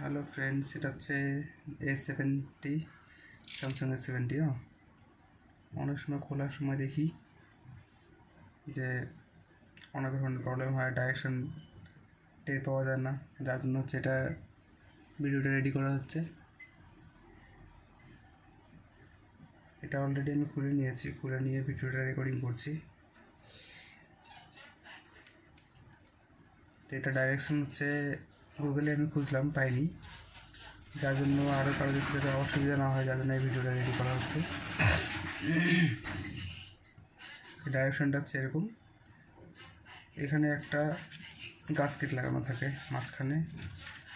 Hello friends, এটা হচ্ছে A70 Samsung A70। অনেক সময় খোলার সময় দেখি যে অনেক ধরনের প্রবলেম হয়, ডাইরেকশন টের পাওয়া যায় না, যার জন্য হচ্ছে এটা ভিডিওটা রেডি করা হচ্ছে। এটা অলরেডি আমি খুলে নিয়েছি, খুলে নিয়ে ভিডিওটা রেকর্ডিং করছি। তো এটা ডাইরেকশন হচ্ছে গুগলে আমি খুঁজলাম, পাইনি, যার জন্য আরও কারো যদি অসুবিধা না হয়, যার জন্য এই ভিডিওটা রেডি করা হচ্ছে। ডাইরেকশনটা হচ্ছে এরকম, এখানে একটা গাস্কেট লাগানো থাকে মাঝখানে,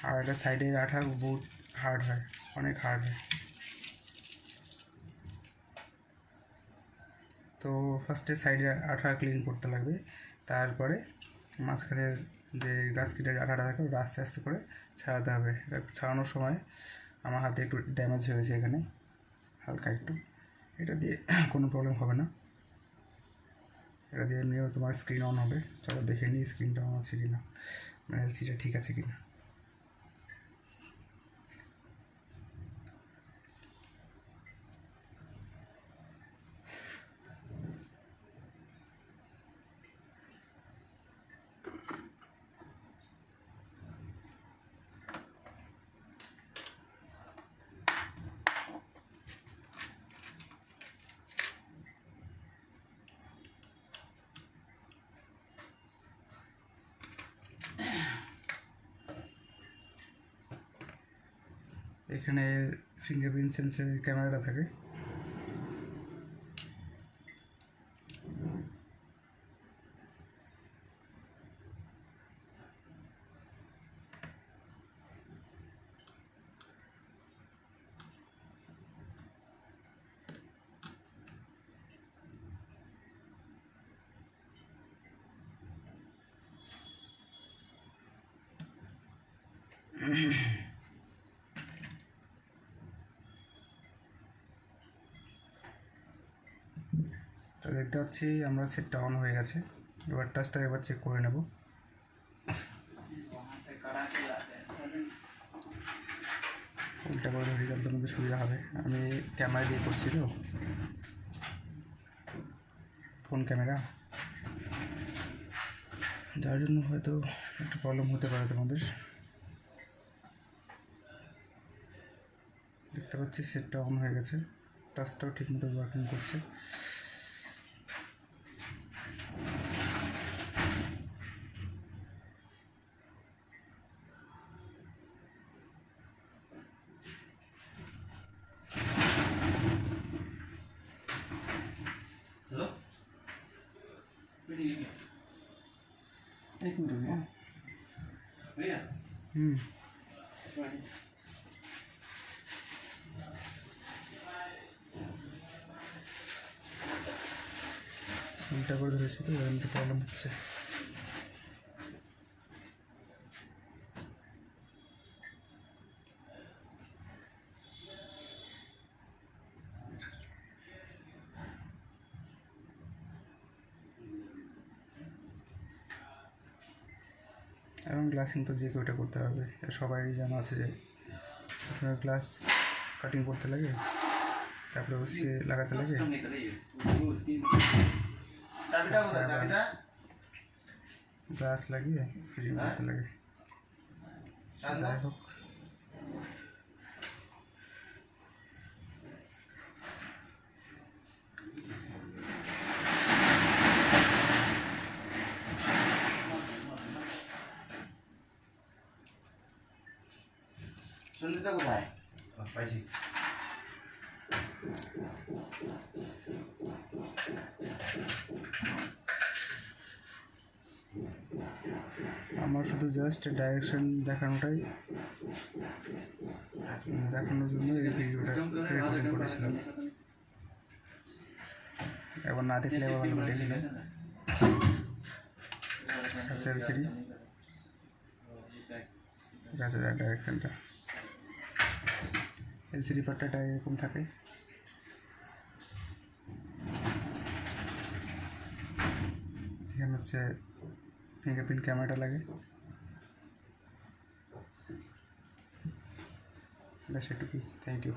আর একটা সাইডে আঠা বহুত হার্ড হয়, অনেক হার্ড হয়। তো ফার্স্টে সাইডে আঠা ক্লিন করতে লাগবে, তারপরে মাঝখানের যে গাস্কেটের আঠাটা থাকে ওটা আস্তে আস্তে করে ছাড়াতে হবে। এটা ছাড়ানোর সময় আমার হাতে একটু ড্যামেজ হয়েছে, এখানে হালকা একটু। এটা দিয়ে কোনো প্রবলেম হবে না, এটা দিয়ে এমনিও তোমার স্ক্রিন অন হবে। চলো দেখে নিই স্ক্রিনটা অন আছে কিনা, মানে এলসিটা ঠিক আছে কিনা। এখানে ফিঙ্গারপ্রিন্ট সেন্সরের ক্যামেরাটা থাকে। তো দেখতে পাচ্ছি আমরা সেটটা অন হয়ে গেছে। এবার টাচটা একবার চেক করে নেব। উল্টা করে ধরে গেলে তোমাদের সুবিধা হবে। আমি ক্যামেরা দিয়ে করছি, তো ফোন ক্যামেরা, যার জন্য হয়তো একটু প্রবলেম হতে পারে তোমাদের। দেখতে পাচ্ছি সেটটা অন হয়ে গেছে, টাচটাও ঠিকমতো ওয়ার্কিং করছে। एक मिनट भैया। উল্টা করে ধরেছি, তো একটু প্রবলেম হচ্ছে। এবং গ্লাসিং তো যে কেউটা করতে পারবে, সবারই জানা আছে যে প্রথমে গ্লাস কাটিং করতে লাগে, তারপরে হচ্ছে লাগাতে লাগে, গ্লাস লাগিয়ে ফিটিং করতে লাগে। যাই হোক, সঞ্জিতা কোথায়? পাইছি। আমার শুধু জাস্ট ডাইরেকশন দেখানোর জন্য এই ভিডিওটা রেকর্ডিং করেছিলাম। এবার না দেখলে এবার ভালো করে দেখে নেব। আচ্ছা, এলসিডি গাছের ডাইরেকশনটা, এলসিডি পাট্টাটা এরকম থাকে। এখানে হচ্ছে ফিঙ্গারপ্রিন্ট ক্যামেরাটা লাগে। ব্যাস এটুকুই, থ্যাংক ইউ।